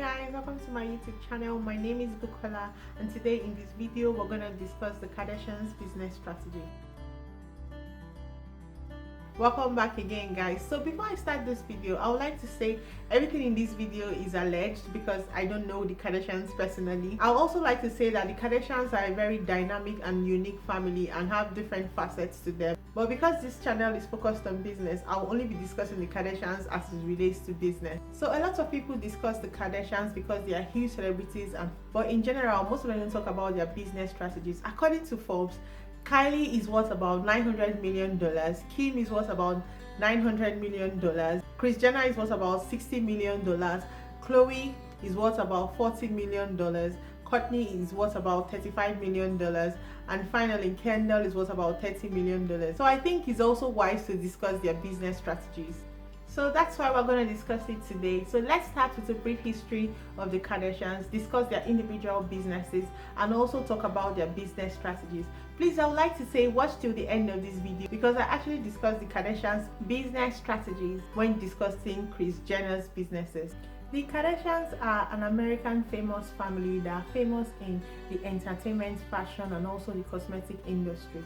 guys, welcome to my YouTube channel. My name is Bukola, and today in this video we're going to discuss the Kardashians' business strategy. Welcome back again, guys. So before I start this video, I would like to say everything in this video is alleged because I don't know the Kardashians personally. I would also like to say that the Kardashians are a very dynamic and unique family and have different facets to them. But because this channel is focused on business, I will only be discussing the Kardashians as it relates to business. So a lot of people discuss the Kardashians because they are huge celebrities, but in general, most of them don't talk about their business strategies. According to Forbes, Kylie is worth about $900 million, Kim is worth about $900 million, Kris Jenner is worth about $60 million, Khloe is worth about $40 million, Kourtney is worth about $35 million, and finally Kendall is worth about $30 million. So I think it's also wise to discuss their business strategies. So that's why we're going to discuss it today. So let's start with a brief history of the Kardashians, discuss their individual businesses, and also talk about their business strategies. Please, I would like to say watch till the end of this video because I actually discussed the Kardashians' business strategies when discussing Kris Jenner's businesses. The Kardashians are an American famous family that are famous in the entertainment, fashion, and also the cosmetic industry.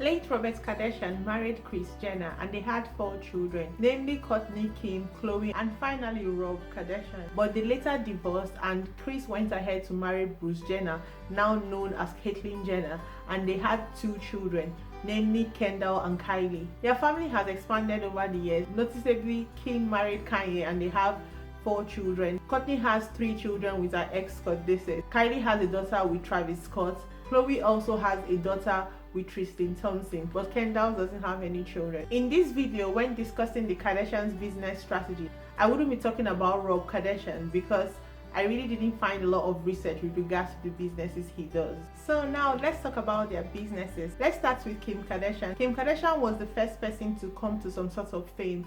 Late Robert Kardashian married Kris Jenner and they had 4 children, namely Kourtney, Kim, Khloe, and finally Rob Kardashian. But they later divorced and Kris went ahead to marry Bruce Jenner, now known as Caitlyn Jenner, and they had 2 children, namely Kendall and Kylie. Their family has expanded over the years. Noticeably, Kim married Kanye and they have 4 children. Kourtney has 3 children with her ex Scott Disick. Kylie has a daughter with Travis Scott. Khloe also has a daughter with Tristan Thompson, but Kendall doesn't have any children. In this video, when discussing the Kardashians' business strategy, I wouldn't be talking about Rob Kardashian because I really didn't find a lot of research with regards to the businesses he does. So now let's talk about their businesses. Let's start with Kim Kardashian. Kim Kardashian was the first person to come to some sort of fame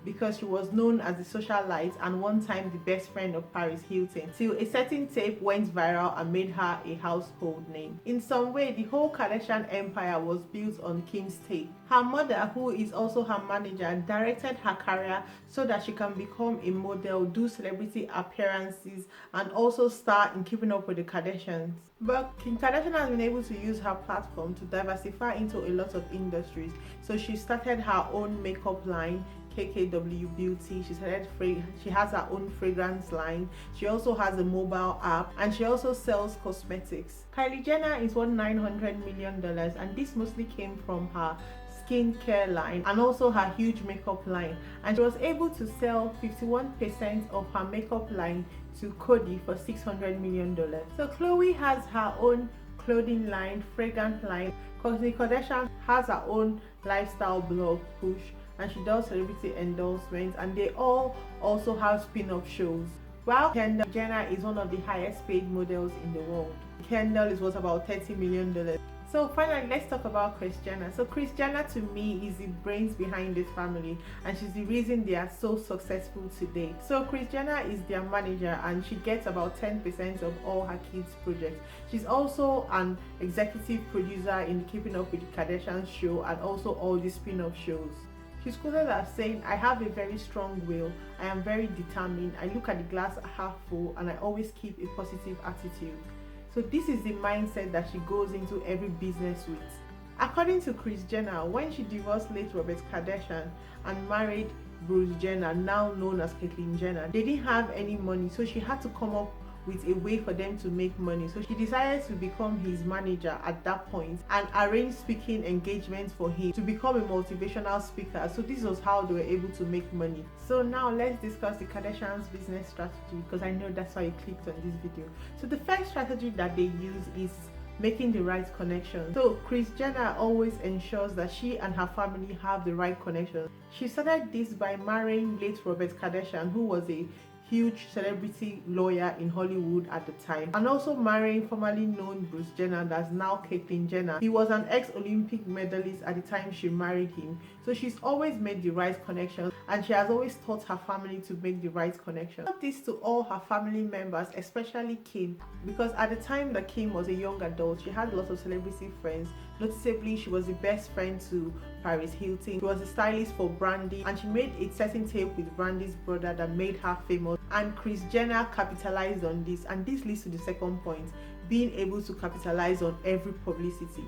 because she was known as the socialite and one time the best friend of Paris Hilton, till a certain tape went viral and made her a household name. In some way, the whole Kardashian empire was built on Kim's tape. Her mother, who is also her manager, directed her career so that she can become a model, do celebrity appearances, and also star in Keeping Up with the Kardashians. But Kim Kardashian has been able to use her platform to diversify into a lot of industries. So she started her own makeup line, KKW Beauty. She has her own fragrance line. She also has a mobile app and she also sells cosmetics. Kylie Jenner is worth $900 million and this mostly came from her skincare line and also her huge makeup line, and she was able to sell 51% of her makeup line to Cody for $600 million. So Khloe has her own clothing line, fragrance line. Kourtney Kardashian has her own lifestyle blog, Push, and she does celebrity endorsements, and they all also have spin-off shows. While Kendall Jenner is one of the highest paid models in the world. Kendall is worth about $30 million. So finally, let's talk about Kris Jenner. So Kris Jenner to me is the brains behind this family and she's the reason they are so successful today. So Kris Jenner is their manager and she gets about 10% of all her kids' projects. She's also an executive producer in Keeping Up with the Kardashians show and also all the spin-off shows. She's quoted as saying, "I have a very strong will, I am very determined, I look at the glass half full and I always keep a positive attitude." So this is the mindset that she goes into every business with. According to Kris Jenner, when she divorced late Robert Kardashian and married Bruce Jenner, now known as Caitlyn Jenner, they didn't have any money, so she had to come up with a way for them to make money. So she decided to become his manager at that point and arrange speaking engagements for him to become a motivational speaker. So this was how they were able to make money. So now let's discuss the Kardashians' business strategy because I know that's why you clicked on this video. So the first strategy that they use is making the right connection. So Kris Jenner always ensures that she and her family have the right connection. She started this by marrying late Robert Kardashian, who was a huge celebrity lawyer in Hollywood at the time, and also marrying formerly known Bruce Jenner, that's now Caitlyn Jenner. He was an ex-Olympic medalist at the time she married him, so she's always made the right connection and she has always taught her family to make the right connection. Taught this to all her family members, especially Kim, because at the time that Kim was a young adult, she had lots of celebrity friends. Noticeably, she was the best friend to Paris Hilton. She was a stylist for Brandy and she made a certain tape with Brandy's brother that made her famous. and Kris Jenner capitalized on this, and this leads to the second point, being able to capitalize on every publicity.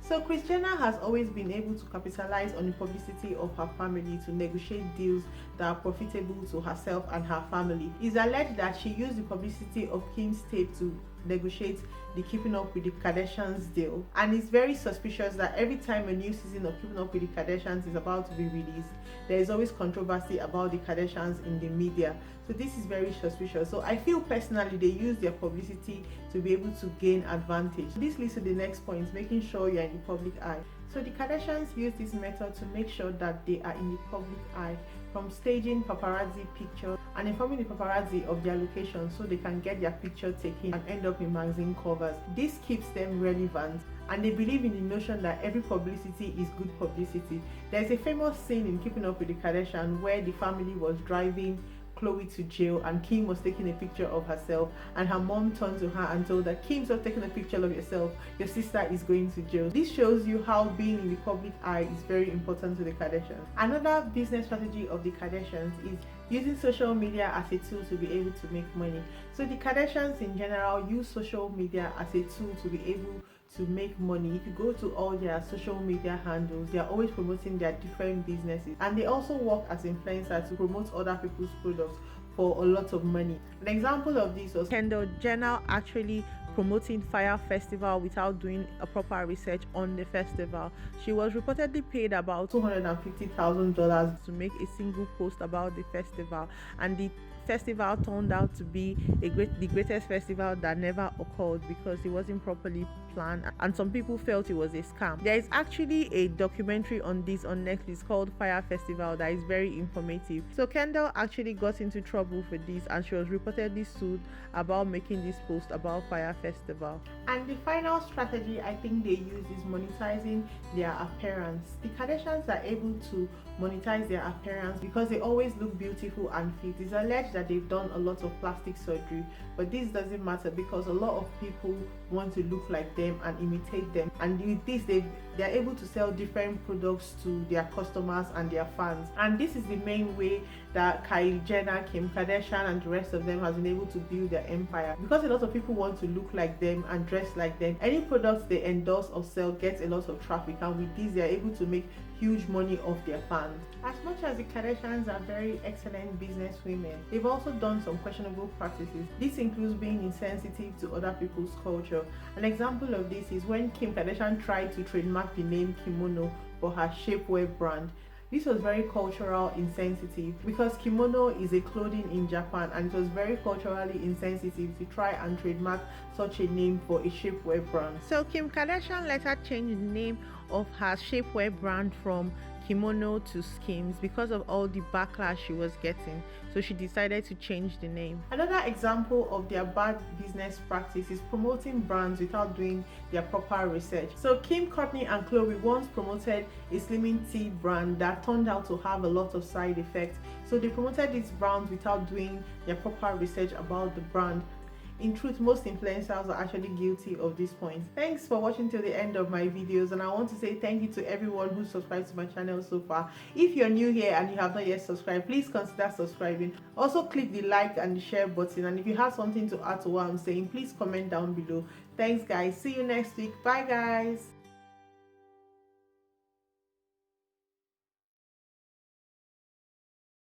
So Kris Jenner has always been able to capitalize on the publicity of her family to negotiate deals that are profitable to herself and her family. It's alleged that she used the publicity of Kim's tape to negotiate the Keeping Up with the Kardashians deal, and it's very suspicious that every time a new season of Keeping Up with the Kardashians is about to be released, there is always controversy about the Kardashians in the media. So this is very suspicious. So I feel personally they use their publicity to be able to gain advantage. This leads to the next point, making sure you're in the public eye. So the Kardashians use this method to make sure that they are in the public eye, from staging paparazzi pictures and informing the paparazzi of their location so they can get their picture taken and end up in magazine covers. This keeps them relevant, and they believe in the notion that every publicity is good publicity. There's a famous scene in Keeping Up with the Kardashians where the family was driving Khloe to jail and Kim was taking a picture of herself, and her mom turned to her and told her, "Kim, stop taking a picture of yourself, your sister is going to jail." This shows you how being in the public eye is very important to the Kardashians. Another business strategy of the Kardashians is using social media as a tool to be able to make money. So the Kardashians in general use social media as a tool to be able to make money. If you go to all their social media handles, they are always promoting their different businesses, and they also work as influencers to promote other people's products for a lot of money. An example of this was Kendall Jenner actually promoting Fire Festival without doing a proper research on the festival. She was reportedly paid about $250,000 to make a single post about the festival, and the festival turned out to be the greatest festival that never occurred because it wasn't properly planned, and some people felt it was a scam. There is actually a documentary on this on Netflix called Fire Festival that is very informative. So Kendall actually got into trouble for this, and she was reportedly sued about making this post about Fire Festival. And the final strategy I think they use is monetizing their appearance. The Kardashians are able to monetize their appearance because they always look beautiful and fit. It's alleged that they've done a lot of plastic surgery, but this doesn't matter because a lot of people want to look like them and imitate them, and with this they're able to sell different products to their customers and their fans. And this is the main way that Kylie Jenner, Kim Kardashian and the rest of them has been able to build their empire, because a lot of people want to look like them and dress like them. Any products they endorse or sell gets a lot of traffic, and with this they're able to make huge money off their fans. As much as the Kardashians are very excellent business women, they've also done some questionable practices. This includes being insensitive to other people's culture. An example of this is when Kim Kardashian tried to trademark the name kimono for her shapewear brand. This was very cultural insensitive because kimono is a clothing in Japan, and it was very culturally insensitive to try and trademark such a name for a shapewear brand. So Kim Kardashian later changed the name of her shapewear brand from Kimono to Skims because of all the backlash she was getting, so she decided to change the name. Another example of their bad business practice is promoting brands without doing their proper research. So Kim, Kourtney and Khloe once promoted a slimming tea brand that turned out to have a lot of side effects, so they promoted these brands without doing their proper research about the brand. In truth, most influencers are actually guilty of this point. Thanks for watching till the end of my videos, and I want to say thank you to everyone who subscribed to my channel so far. If you're new here and you have not yet subscribed, please consider subscribing. Also click the like and the share button, and if you have something to add to what I'm saying, please comment down below. Thanks guys, see you next week. Bye guys.